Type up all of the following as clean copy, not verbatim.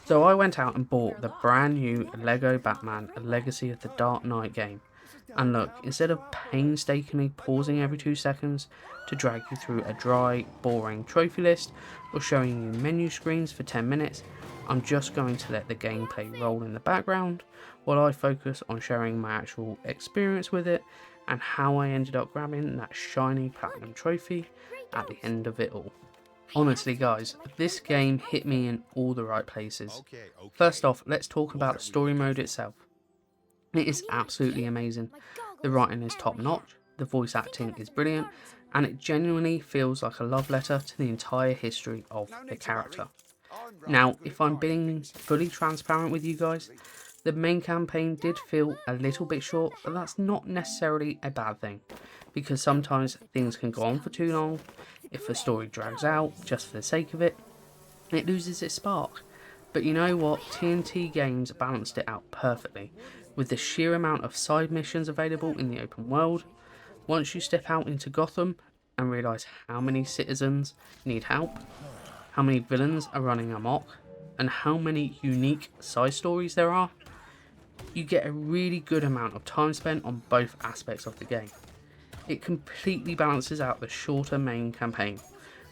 So I went out and bought the brand new Lego Batman Legacy of the Dark Knight game. And look, instead of painstakingly pausing every 2 seconds to drag you through a dry, boring trophy list or showing you menu screens for 10 minutes, I'm just going to let the gameplay roll in the background while I focus on sharing my actual experience with it and how I ended up grabbing that shiny platinum trophy at the end of it all. Honestly guys, this game hit me in all the right places. First off, let's talk about the story mode itself. It is absolutely amazing. The writing is top notch, the voice acting is brilliant, and it genuinely feels like a love letter to the entire history of the character. Now, if I'm being fully transparent with you guys, the main campaign did feel a little bit short, but that's not necessarily a bad thing, because sometimes things can go on for too long. If the story drags out just for the sake of it, it loses its spark. But you know what? TNT Games balanced it out perfectly, with the sheer amount of side missions available in the open world. Once you step out into Gotham and realise how many citizens need help, how many villains are running amok, and how many unique side stories there are, you get a really good amount of time spent on both aspects of the game. It completely balances out the shorter main campaign,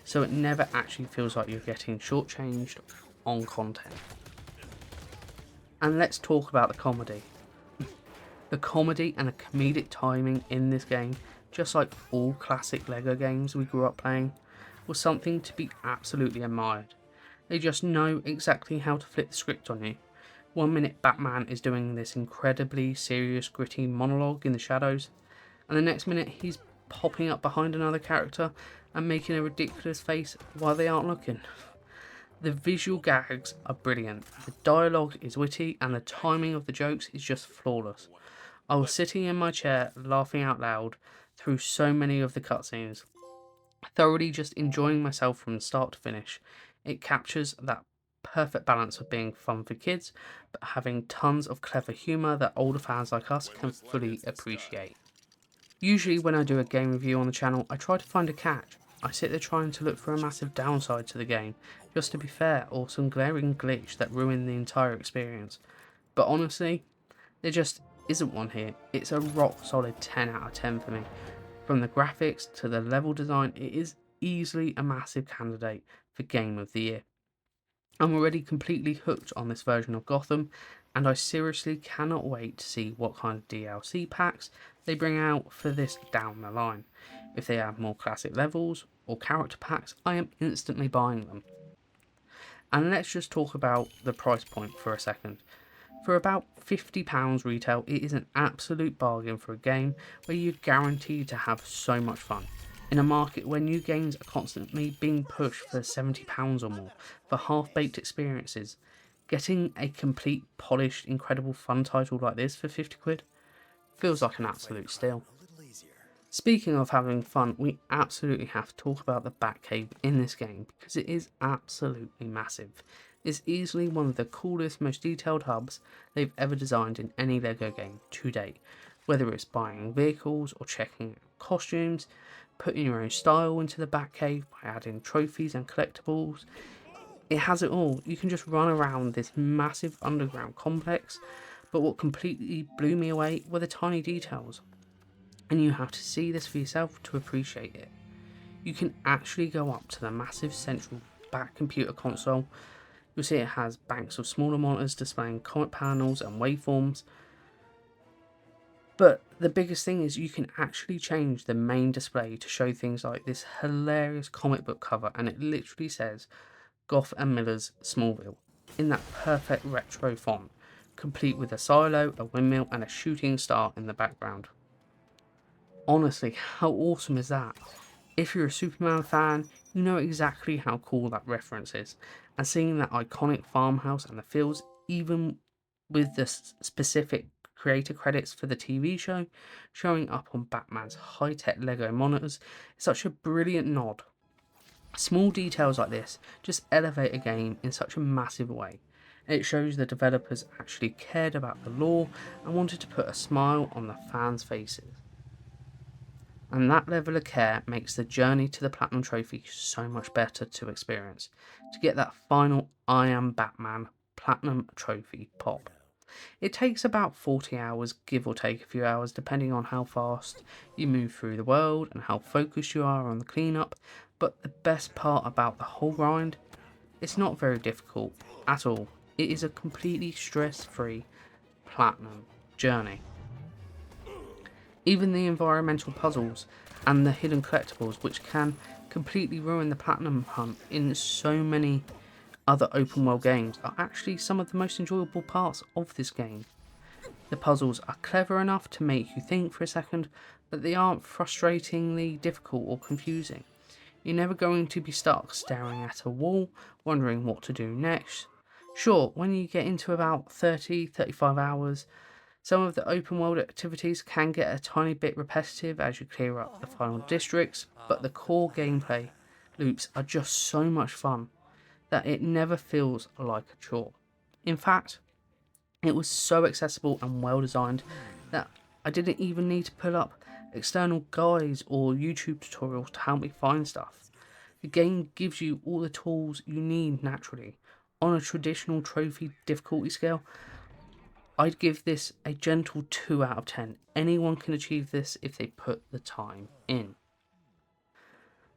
so it never actually feels like you're getting shortchanged on content. And let's talk about the comedy. The comedy and the comedic timing in this game, just like all classic LEGO games we grew up playing, was something to be absolutely admired. They just know exactly how to flip the script on you. 1 minute Batman is doing this incredibly serious, gritty monologue in the shadows, and the next minute he's popping up behind another character and making a ridiculous face while they aren't looking. The visual gags are brilliant, the dialogue is witty, and the timing of the jokes is just flawless. I was sitting in my chair laughing out loud through so many of the cutscenes, thoroughly just enjoying myself from start to finish. It captures that perfect balance of being fun for kids, but having tons of clever humour that older fans like us can fully appreciate. Usually when I do a game review on the channel, I try to find a catch. I sit there trying to look for a massive downside to the game, just to be fair, or some glaring glitch that ruined the entire experience. But honestly, there just isn't one here. It's a rock solid 10 out of 10 for me. From the graphics to the level design, it is easily a massive candidate for Game of the Year. I'm already completely hooked on this version of Gotham, and I seriously cannot wait to see what kind of DLC packs they bring out for this down the line. If they add more classic levels or character packs, I am instantly buying them. And let's just talk about the price point for a second. For about £50 retail, it is an absolute bargain for a game where you're guaranteed to have so much fun. In a market where new games are constantly being pushed for £70 or more for half-baked experiences, getting a complete, polished, incredible fun title like this for 50 quid feels like an absolute steal. Speaking of having fun, we absolutely have to talk about the Batcave in this game because it is absolutely massive. It's easily one of the coolest, most detailed hubs they've ever designed in any LEGO game to date. Whether it's buying vehicles or checking out costumes, putting your own style into the Batcave by adding trophies and collectibles, it has it all. You can just run around this massive underground complex, but what completely blew me away were the tiny details. And you have to see this for yourself to appreciate it. You can actually go up to the massive central back computer console. You'll see it has banks of smaller monitors displaying comic panels and waveforms. But the biggest thing is you can actually change the main display to show things like this hilarious comic book cover, and it literally says Goff and Miller's Smallville in that perfect retro font, complete with a silo, a windmill, and a shooting star in the background. Honestly, how awesome is that? If you're a Superman fan, you know exactly how cool that reference is, and seeing that iconic farmhouse and the fields, even with the specific creator credits for the TV show showing up on Batman's high-tech Lego monitors, is such a brilliant nod. Small details like this just elevate a game in such a massive way. It shows the developers actually cared about the lore and wanted to put a smile on the fans' faces. And that level of care makes the journey to the Platinum Trophy so much better to experience. To get that final I am Batman Platinum Trophy Pop. It takes about 40 hours, give or take a few hours, depending on how fast you move through the world and how focused you are on the cleanup, but the best part about the whole grind, it's not very difficult at all. It is a completely stress-free platinum journey. Even the environmental puzzles and the hidden collectibles, which can completely ruin the platinum hunt in so many other open world games, are actually some of the most enjoyable parts of this game. The puzzles are clever enough to make you think for a second, but they aren't frustratingly difficult or confusing. You're never going to be stuck staring at a wall, wondering what to do next. Sure, when you get into about 30-35 hours, some of the open world activities can get a tiny bit repetitive as you clear up the final districts, but the core gameplay loops are just so much fun that it never feels like a chore. In fact, it was so accessible and well designed that I didn't even need to pull up external guides or YouTube tutorials to help me find stuff. The game gives you all the tools you need naturally. On a traditional trophy difficulty scale, I'd give this a gentle 2 out of 10. Anyone can achieve this if they put the time in.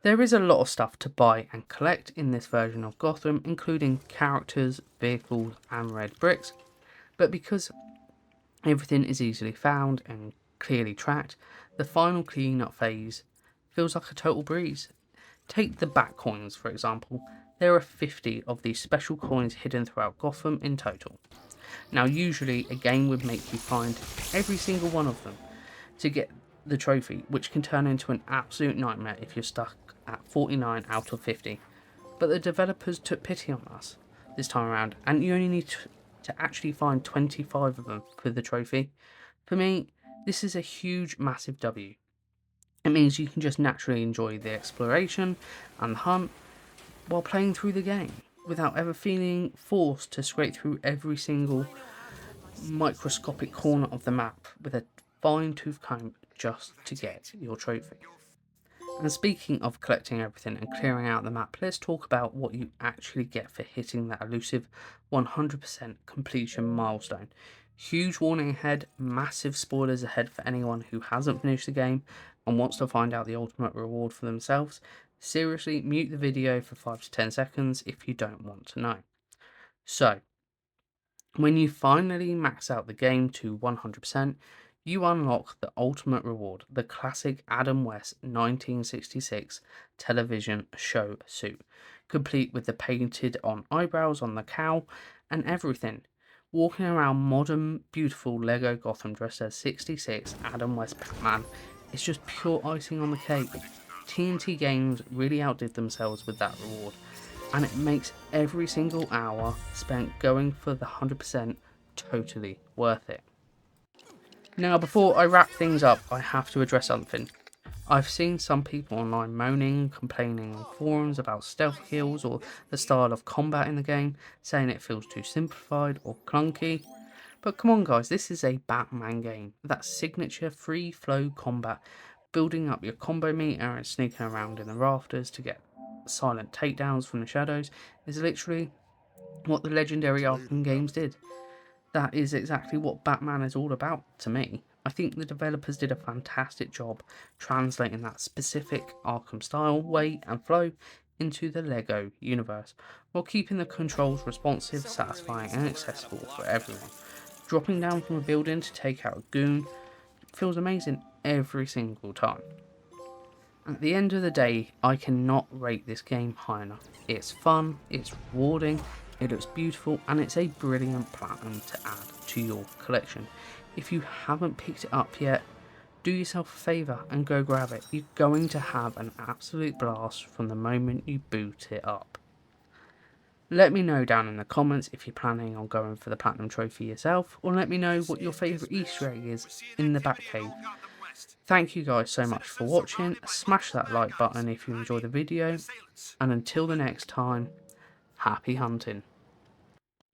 There is a lot of stuff to buy and collect in this version of Gotham, including characters, vehicles and red bricks, but because everything is easily found and clearly tracked, the final cleanup phase feels like a total breeze. Take the Batcoins for example. There are 50 of these special coins hidden throughout Gotham in total. Now usually a game would make you find every single one of them to get the trophy, which can turn into an absolute nightmare if you're stuck at 49 out of 50. But the developers took pity on us this time around, and you only need to actually find 25 of them for the trophy. For me, this is a huge, massive W. It means you can just naturally enjoy the exploration and the hunt while playing through the game, without ever feeling forced to scrape through every single microscopic corner of the map with a fine-tooth comb just to get your trophy. And speaking of collecting everything and clearing out the map, let's talk about what you actually get for hitting that elusive 100% completion milestone. Huge warning ahead, massive spoilers ahead for anyone who hasn't finished the game and wants to find out the ultimate reward for themselves. Seriously, mute the video for 5 to 10 seconds if you don't want to know. So, when you finally max out the game to 100%, you unlock the ultimate reward, the classic Adam West 1966 television show suit, complete with the painted on eyebrows on the cowl and everything. Walking around modern, beautiful Lego Gotham dressed as 66 Adam West Batman is just pure icing on the cake. TNT Games really outdid themselves with that reward, and it makes every single hour spent going for the 100% totally worth it. Now, before I wrap things up, I have to address something. I've seen some people online moaning, complaining on forums about stealth kills or the style of combat in the game, saying it feels too simplified or clunky. But come on guys, this is a Batman game. That signature free flow combat, building up your combo meter and sneaking around in the rafters to get silent takedowns from the shadows, is literally what the legendary Arkham games did. That is exactly what Batman is all about to me. I think the developers did a fantastic job translating that specific Arkham style, way and flow into the Lego universe, while keeping the controls responsive, satisfying and accessible for everyone. Dropping down from a building to take out a goon feels amazing every single time. At the end of the day, I cannot rate this game high enough. It's fun, it's rewarding, it looks beautiful, and it's a brilliant platinum to add to your collection. If you haven't picked it up yet, do yourself a favour and go grab it. You're going to have an absolute blast from the moment you boot it up. Let me know down in the comments if you're planning on going for the platinum trophy yourself, or let me know what your favourite Easter egg is in the Batcave. Thank you guys so much for watching. Smash that like button if you enjoyed the video, and until the next time, happy hunting.